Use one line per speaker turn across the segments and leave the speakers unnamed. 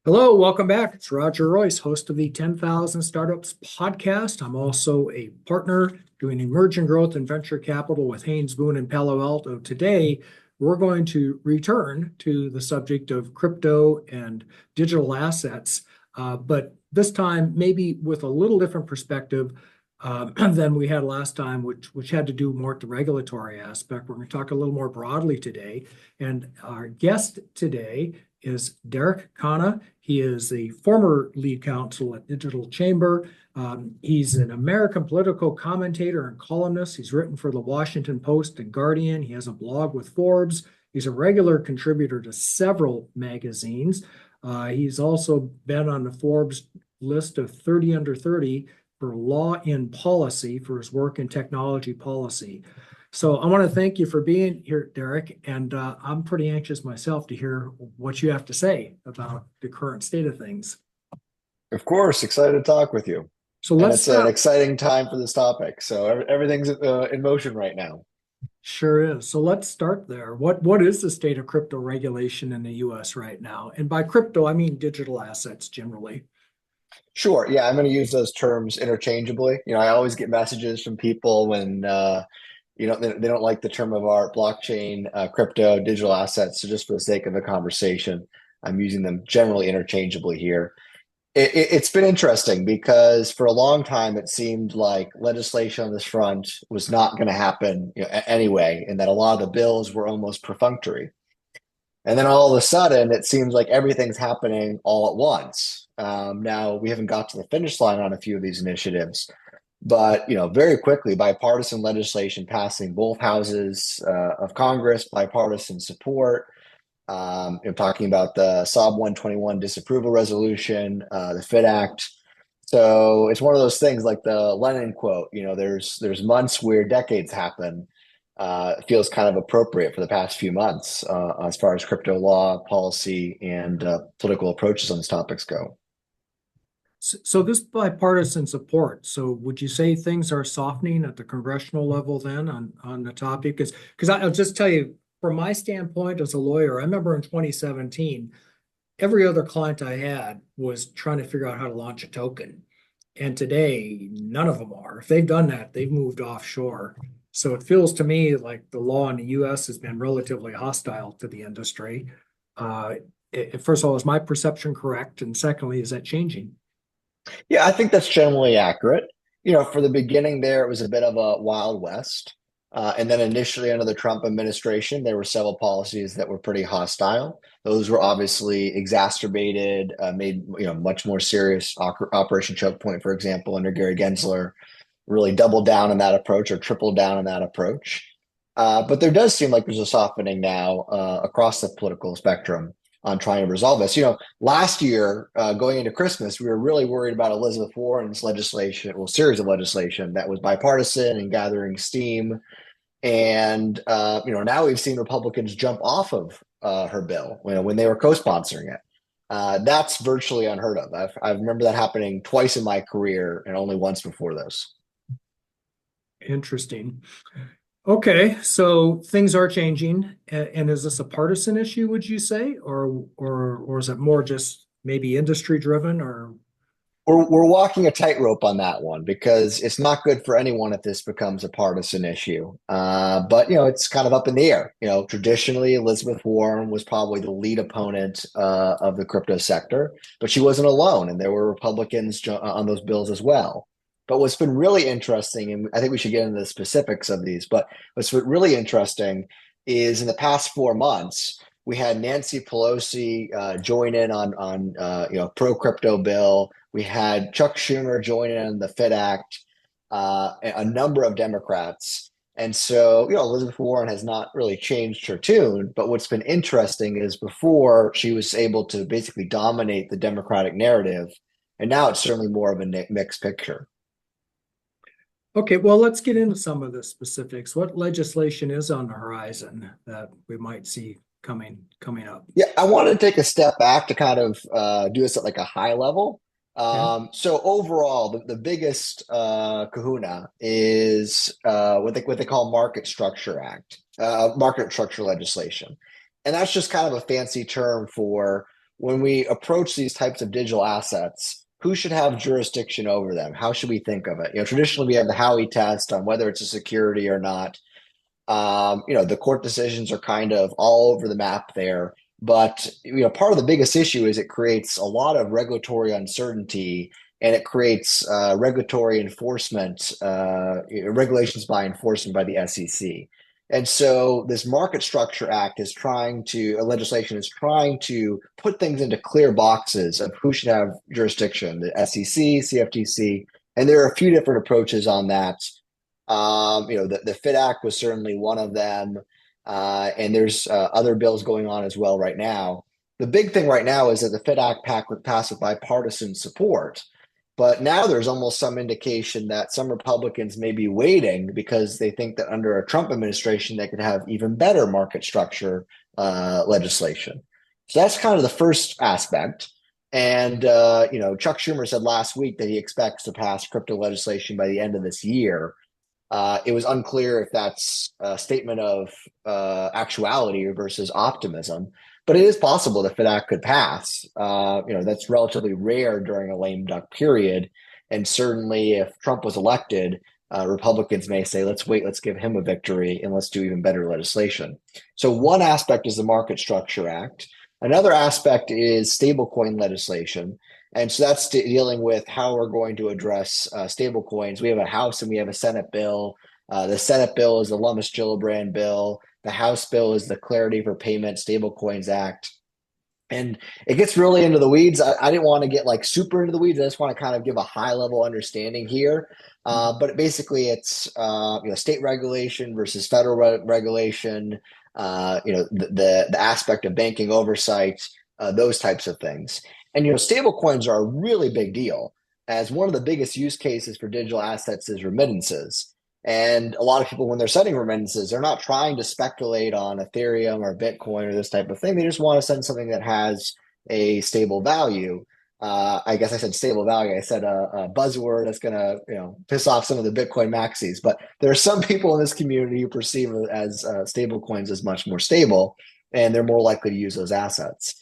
Hello, welcome back. It's Roger Royce, host of the 10,000 Startups podcast. I'm also a partner doing emerging growth and venture capital with Haynes Boone in Palo Alto. Today, we're going to return to the subject of crypto and digital assets, but this time maybe with a little different perspective than we had last time, which had to do more with the regulatory aspect. We're going to talk a little more broadly today. And our guest today is Derek Khanna. He is the former lead counsel at Digital Chamber. He's an American political commentator and columnist. He's written for the Washington Post and Guardian. He has a blog with Forbes. He's a regular contributor to several magazines. He's also been on the Forbes list of 30 under 30 for law in policy for his work in technology policy. So I want to thank you for being here, Derek, and I'm pretty anxious myself to hear what you have to say about the current state of things.
Of course, excited to talk with you.
So
And
let's
it's an
start.
exciting time for this topic. So everything's in motion right now.
Sure is. So let's start there. What is the state of crypto regulation in the U.S. right now? And by crypto, I mean digital assets generally.
Sure. Yeah, I'm going to use those terms interchangeably. I always get messages from people when they don't like the term of art, blockchain, crypto, digital assets. So just for the sake of the conversation, I'm using them generally interchangeably here. It's been interesting because for a long time it seemed like legislation on this front was not going to happen, anyway, and that a lot of the bills were almost perfunctory. And then all of a sudden, it seems like everything's happening all at once. Now we haven't got to the finish line on a few of these initiatives, but very quickly, bipartisan legislation passing both houses of Congress, bipartisan support. Talking about the Sob 121 disapproval resolution, the FIT Act. So it's one of those things like the Lenin quote. There's months where decades happen. It feels kind of appropriate for the past few months as far as crypto law, policy, and political approaches on these topics go.
So this bipartisan support. So would you say things are softening at the congressional level then on the topic? Because I'll just tell you, from my standpoint as a lawyer, I remember in 2017, every other client I had was trying to figure out how to launch a token. And today, none of them are. If they've done that, they've moved offshore. So it feels to me like the law in the US has been relatively hostile to the industry. Uh, First of all, is my perception correct? And secondly, is that changing?
Yeah, I think that's generally accurate. For the beginning there, it was a bit of a Wild West. And then initially under the Trump administration, there were several policies that were pretty hostile. Those were obviously exacerbated, made much more serious. Operation Choke Point, for example, under Gary Gensler, really doubled down on that approach or tripled down on that approach. But there does seem like there's a softening now across the political spectrum on trying to resolve this. Last year, going into Christmas, we were really worried about Elizabeth Warren's legislation, well, series of legislation that was bipartisan and gathering steam. And now we've seen Republicans jump off of her bill, when they were co-sponsoring it. That's virtually unheard of. I remember that happening twice in my career and only once before this.
Interesting. Okay, so things are changing, and is this a partisan issue, would you say, or is it more just maybe industry driven, or
We're walking a tightrope on that one because it's not good for anyone if this becomes a partisan issue. But it's kind of up in the air. Traditionally, Elizabeth Warren was probably the lead opponent of the crypto sector, but she wasn't alone, and there were Republicans on those bills as well. But what's been really interesting, and I think we should get into the specifics of these, but what's been really interesting is in the past 4 months, we had Nancy Pelosi join in on pro crypto bill. We had Chuck Schumer join in on the FIT Act, a number of Democrats. And so, Elizabeth Warren has not really changed her tune. But what's been interesting is before she was able to basically dominate the Democratic narrative. And now it's certainly more of a mixed picture.
okay, well, let's get into some of the specifics. What legislation is on the horizon that we might see coming up?
Yeah, I wanted to take a step back to kind of do this at like a high level.
Okay.
So overall, the biggest kahuna is what they call market structure legislation, and that's just kind of a fancy term for when we approach these types of digital assets, who should have jurisdiction over them? How should we think of it? Traditionally we have the Howey test on whether it's a security or not. The court decisions are kind of all over the map there. But part of the biggest issue is it creates a lot of regulatory uncertainty, and it creates regulatory enforcement, regulations by enforcement by the SEC. And so this Market Structure Act legislation is trying to put things into clear boxes of who should have jurisdiction, the SEC, CFTC, and there are a few different approaches on that. The FIT Act was certainly one of them. And there's other bills going on as well right now. The big thing right now is that the FIT Act passed with bipartisan support. But now there's almost some indication that some Republicans may be waiting because they think that under a Trump administration, they could have even better market structure legislation. So that's kind of the first aspect. And, Chuck Schumer said last week that he expects to pass crypto legislation by the end of this year. It was unclear if that's a statement of actuality versus optimism, but it is possible the FIT Act could pass. That's relatively rare during a lame duck period. And certainly if Trump was elected, Republicans may say, let's wait, let's give him a victory, and let's do even better legislation. So one aspect is the Market Structure Act. Another aspect is stablecoin legislation. And so that's dealing with how we're going to address stablecoins. We have a House and we have a Senate bill. The Senate bill is the Lummis-Gillibrand bill. The House bill is the Clarity for Payment Stablecoins Act. And it gets really into the weeds. I didn't want to get super into the weeds. I just want to kind of give a high level understanding here. But basically it's state regulation versus federal regulation, the aspect of banking oversight, those types of things. And, stable coins are a really big deal, as one of the biggest use cases for digital assets is remittances. And a lot of people, when they're sending remittances, they're not trying to speculate on Ethereum or Bitcoin or this type of thing. They just want to send something that has a stable value. I guess I said stable value. I said a buzzword that's going to piss off some of the Bitcoin maxis. But there are some people in this community who perceive it as stable coins as much more stable, and they're more likely to use those assets.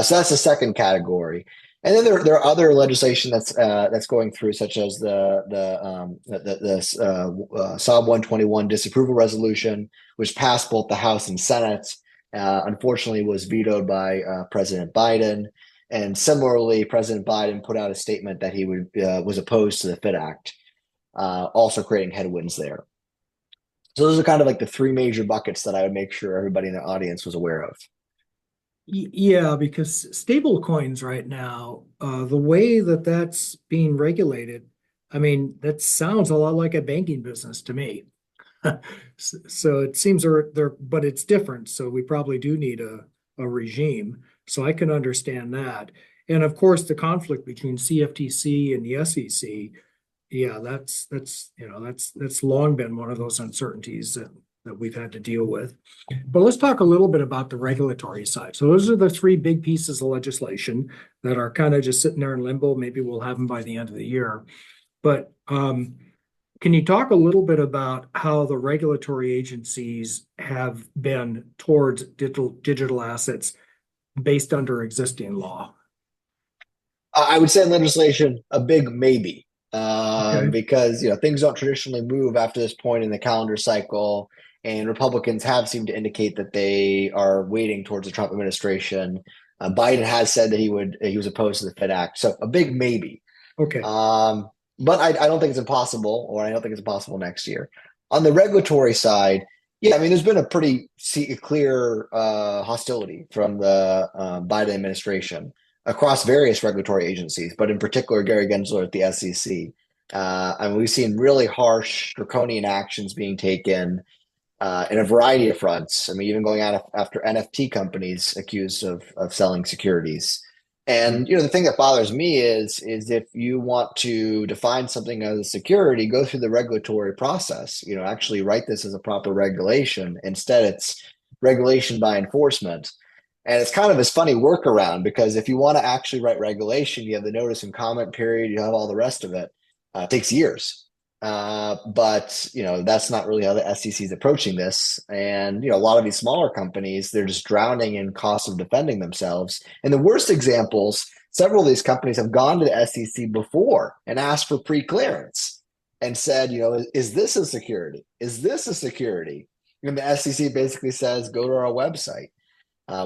So that's the second category. And then there are other legislation that's going through, such as the SOB 121 disapproval resolution, which passed both the House and Senate. Unfortunately, was vetoed by President Biden. And similarly, President Biden put out a statement that he was opposed to the FIT Act, also creating headwinds there. So those are kind of the three major buckets that I would make sure everybody in the audience was aware of.
Yeah, because stable coins right now, the way that that's being regulated, that sounds a lot like a banking business to me. So it seems but it's different. So we probably do need a regime. So I can understand that. And of course, the conflict between CFTC and the SEC, yeah, that's long been one of those uncertainties that we've had to deal with. But let's talk a little bit about the regulatory side. So those are the three big pieces of legislation that are kind of just sitting there in limbo. Maybe we'll have them by the end of the year. But can you talk a little bit about how the regulatory agencies have been towards digital assets based under existing law?
I would say in legislation, a big maybe,
Okay.
because things don't traditionally move after this point in the calendar cycle. And Republicans have seemed to indicate that they are waiting towards the Trump administration. Biden has said that he was opposed to the FIT Act. So a big maybe.
Okay.
But I don't think it's impossible, or I don't think it's impossible next year. On the regulatory side, yeah, there's been a pretty clear hostility from the Biden administration across various regulatory agencies, but in particular, Gary Gensler at the SEC. We've seen really harsh, draconian actions being taken in a variety of fronts. Even going out after NFT companies accused of selling securities. And the thing that bothers me is if you want to define something as a security, go through the regulatory process. Actually write this as a proper regulation. Instead, it's regulation by enforcement. And it's kind of this funny workaround, because if you want to actually write regulation, you have the notice and comment period, you have all the rest of it. It takes years. But that's not really how the SEC is approaching this. And a lot of these smaller companies, they're just drowning in costs of defending themselves. And the worst examples, several of these companies have gone to the SEC before and asked for pre-clearance and said, is this a security? Is this a security? And the SEC basically says, go to our website.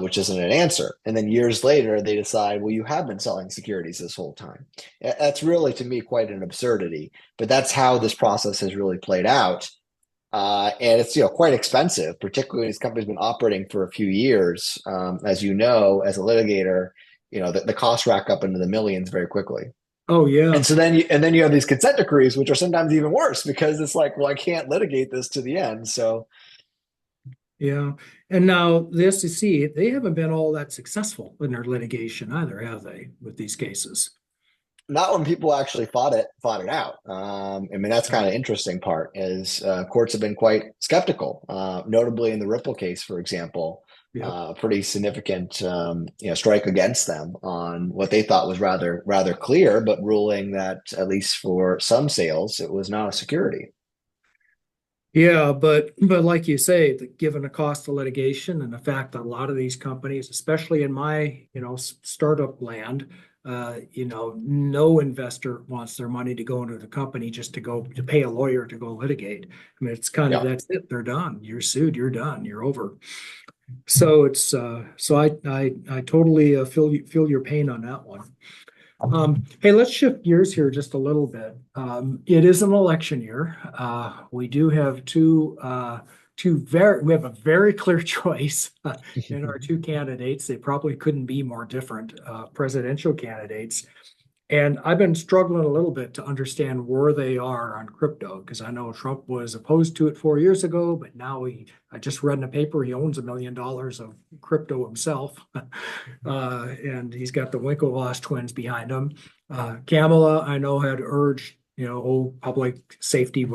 Which isn't an answer. And then years later, they decide, well, you have been selling securities this whole time. That's really, to me, quite an absurdity. But that's how this process has really played out. And it's quite expensive, particularly when this company's been operating for a few years. As you know, as a litigator, the costs rack up into the millions very quickly.
Oh yeah.
And so then you have these consent decrees, which are sometimes even worse because it's like, well, I can't litigate this to the end. So
Yeah. And now the SEC, they haven't been all that successful in their litigation either, have they, with these cases?
not when people actually fought it out. I mean, that's kind of interesting part is courts have been quite skeptical, notably in the Ripple case, for example, pretty significant, strike against them on what they thought was rather clear, but ruling that at least for some sales, it was not a security.
Yeah, but like you say, given the cost of litigation and the fact that a lot of these companies, especially in my startup land, no investor wants their money to go into the company just to pay a lawyer to go litigate. I mean, it's kind of that's it. They're done. You're sued. You're done. You're over. So it's so I totally feel your pain on that one. Hey, let's shift gears here just a little bit. It is an election year. We do have we have a very clear choice in our two candidates. They probably couldn't be more different, presidential candidates. And I've been struggling a little bit to understand where they are on crypto because I know Trump was opposed to it 4 years ago, but now I just read in the paper he owns $1 million of crypto himself, and he's got the Winklevoss twins behind him. Kamala, I know, had urged public safety,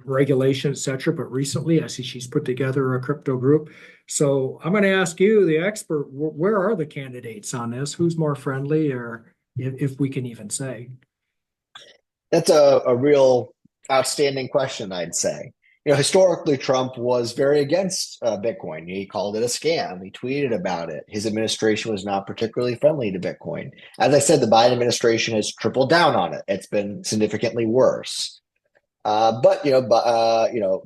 regulation, etc. But recently, I see she's put together a crypto group. So I'm going to ask you, the expert, where are the candidates on this? Who's more friendly, or if we can even say?
That's a real outstanding question, I'd say. Historically, Trump was very against Bitcoin. He called it a scam. He tweeted about it. His administration was not particularly friendly to Bitcoin. As I said, the Biden administration has tripled down on it. It's been significantly worse. But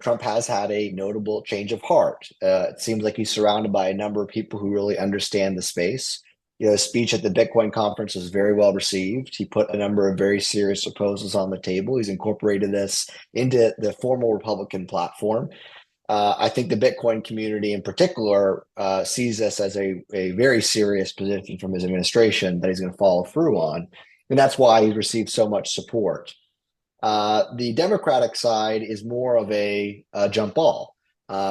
Trump has had a notable change of heart. It seems like he's surrounded by a number of people who really understand the space. His speech at the Bitcoin conference was very well received. He put a number of very serious proposals on the table. He's incorporated this into the formal Republican platform. I think the Bitcoin community in particular sees this as a very serious position from his administration that he's going to follow through on. And that's why he's received so much support. The Democratic side is more of a jump ball.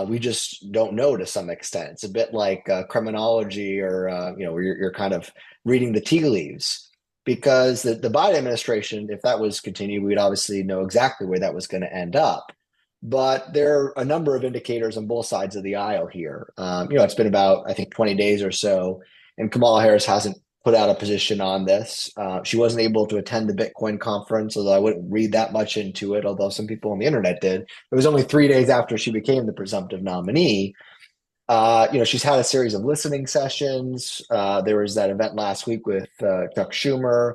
We just don't know to some extent. It's a bit like criminology or, where you're kind of reading the tea leaves because the Biden administration, if that was continued, we'd obviously know exactly where that was going to end up. But there are a number of indicators on both sides of the aisle here. It's been about, I think, 20 days or so, and Kamala Harris hasn't put out a position on this. She wasn't able to attend the Bitcoin conference, although I wouldn't read that much into it, although some people on the internet did. It was only 3 days after she became the presumptive nominee. She's had a series of listening sessions. There was that event last week with Chuck Schumer,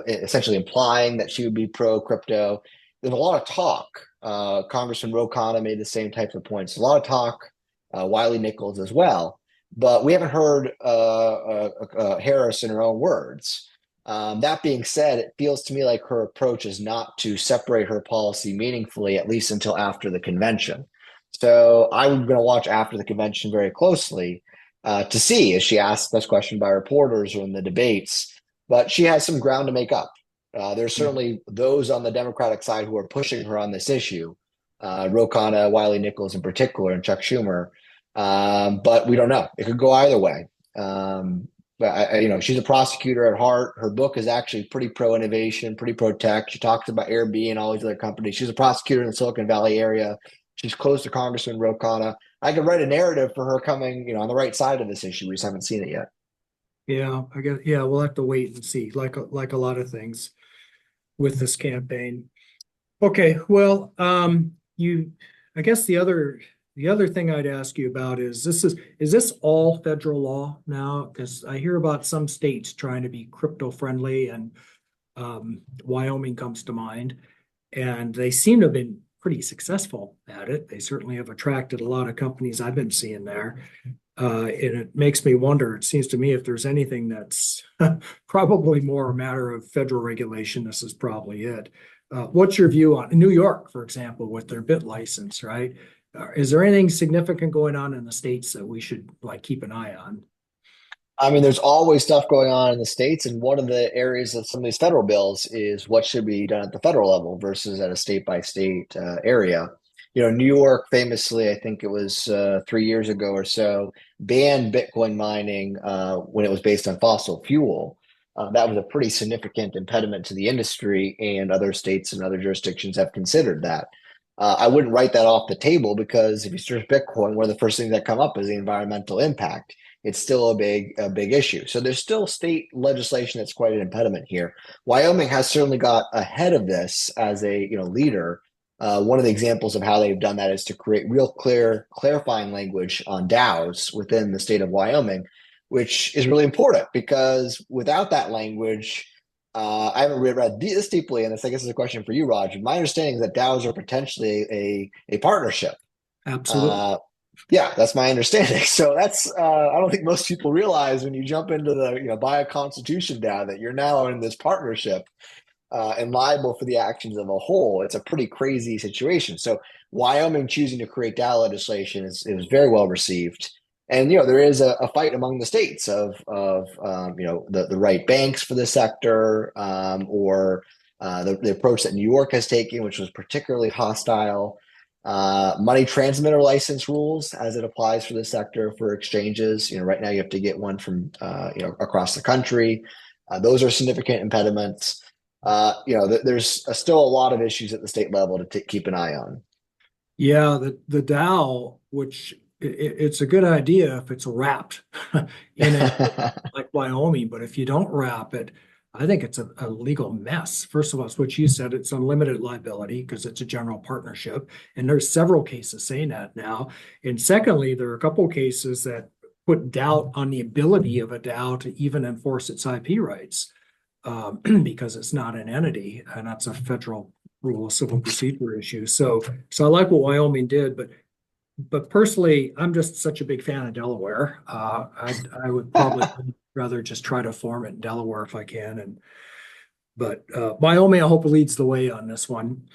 essentially implying that she would be pro-crypto. There's a lot of talk. Congressman Ro Khanna made the same types of points. A lot of talk, Wiley Nichols as well. But we haven't heard Harris in her own words. That being said, it feels to me like her approach is not to separate her policy meaningfully, at least until after the convention. So I'm going to watch after the convention very closely to see, as she asked this question by reporters or in the debates, but she has some ground to make up. There's certainly those on the Democratic side who are pushing her on this issue, Ro Khanna, Wiley Nichols in particular, and Chuck Schumer. But we don't know. It could go either way. But she's a prosecutor at heart. Her book is actually pretty pro-innovation, pretty pro-tech. She talks about Airbnb and all these other companies. She's a prosecutor in the Silicon Valley area. She's close to Congressman Ro Khanna. I could write a narrative for her coming, on the right side of this issue. We just haven't seen it yet.
Yeah, I guess. Yeah, we'll have to wait and see. Like a lot of things with this campaign. Okay, well, I guess the other thing I'd ask you about is this all federal law now? Because I hear about some states trying to be crypto friendly, and Wyoming comes to mind, and they seem to have been pretty successful at it. They certainly have attracted a lot of companies I've been seeing there. And it makes me wonder, it seems to me if there's anything that's probably more a matter of federal regulation, this is probably it. What's your view on New York, for example, with their bit license, right? Is there anything significant going on in the states that we should like keep an eye on?
I mean, there's always stuff going on in the states, and one of the areas of some of these federal bills is what should be done at the federal level versus at a state by state area. New York famously, I think it was 3 years ago or so, banned Bitcoin mining when it was based on fossil fuel. That was a pretty significant impediment to the industry, and other states and other jurisdictions have considered that. I wouldn't write that off the table because if you search Bitcoin, one of the first things that come up is the environmental impact. It's still a big issue. So there's still state legislation that's quite an impediment here. Wyoming has certainly got ahead of this as a leader. One of the examples of how they've done that is to create real clear clarifying language on DAOs within the state of Wyoming, which is really important because without that language, I haven't read this deeply, and this I guess is a question for you, Roger. My understanding is that DAOs are potentially a partnership.
Absolutely.
Uh, yeah, that's my understanding. So that's I don't think most people realize when you jump into the buy a constitution DAO that you're now in this partnership and liable for the actions of a whole. It's a pretty crazy situation. So Wyoming choosing to create DAO legislation is very well received. And there is a fight among the states of the right banks for the sector, or the approach that New York has taken, which was particularly hostile. Money transmitter license rules as it applies for the sector for exchanges. Right now you have to get one from across the country. Those are significant impediments. There's still a lot of issues at the state level to keep an eye on.
Yeah, the DAO, which it's a good idea if it's wrapped in it, like Wyoming, but if you don't wrap it, I think it's a legal mess. First of all, it's what you said, it's unlimited liability because it's a general partnership. And there's several cases saying that now. And secondly, there are a couple of cases that put doubt on the ability of a DAO to even enforce its IP rights because it's not an entity, and that's a federal rule of civil procedure issue. So I like what Wyoming did, but personally, I'm just such a big fan of Delaware. I would probably rather just try to form it in Delaware if I can. But Wyoming, I hope leads the way on this one.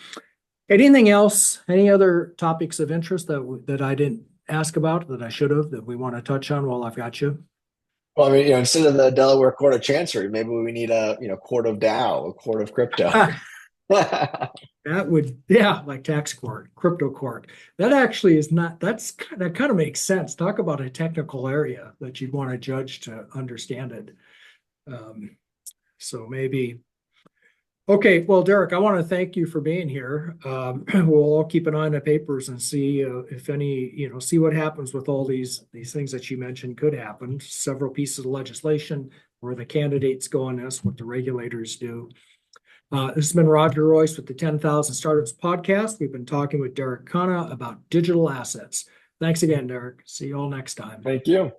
Anything else? Any other topics of interest that I didn't ask about that I should have that we want to touch on while I've got you?
Well, I mean, instead of the Delaware Court of Chancery, maybe we need a court of DAO, a court of crypto.
That would, yeah, like tax court, crypto court. That actually is not, that kind of makes sense. Talk about a technical area that you'd want a judge to understand it. So maybe, okay, well, Derek, I want to thank you for being here. We'll all keep an eye on the papers and see if any, see what happens with all these things that you mentioned could happen. Several pieces of legislation, where the candidates go on this, what the regulators do. This has been Roger Royce with the 10,000 Startups podcast. We've been talking with Derek Khanna about digital assets. Thanks again, Derek. See you all next time.
Thank you.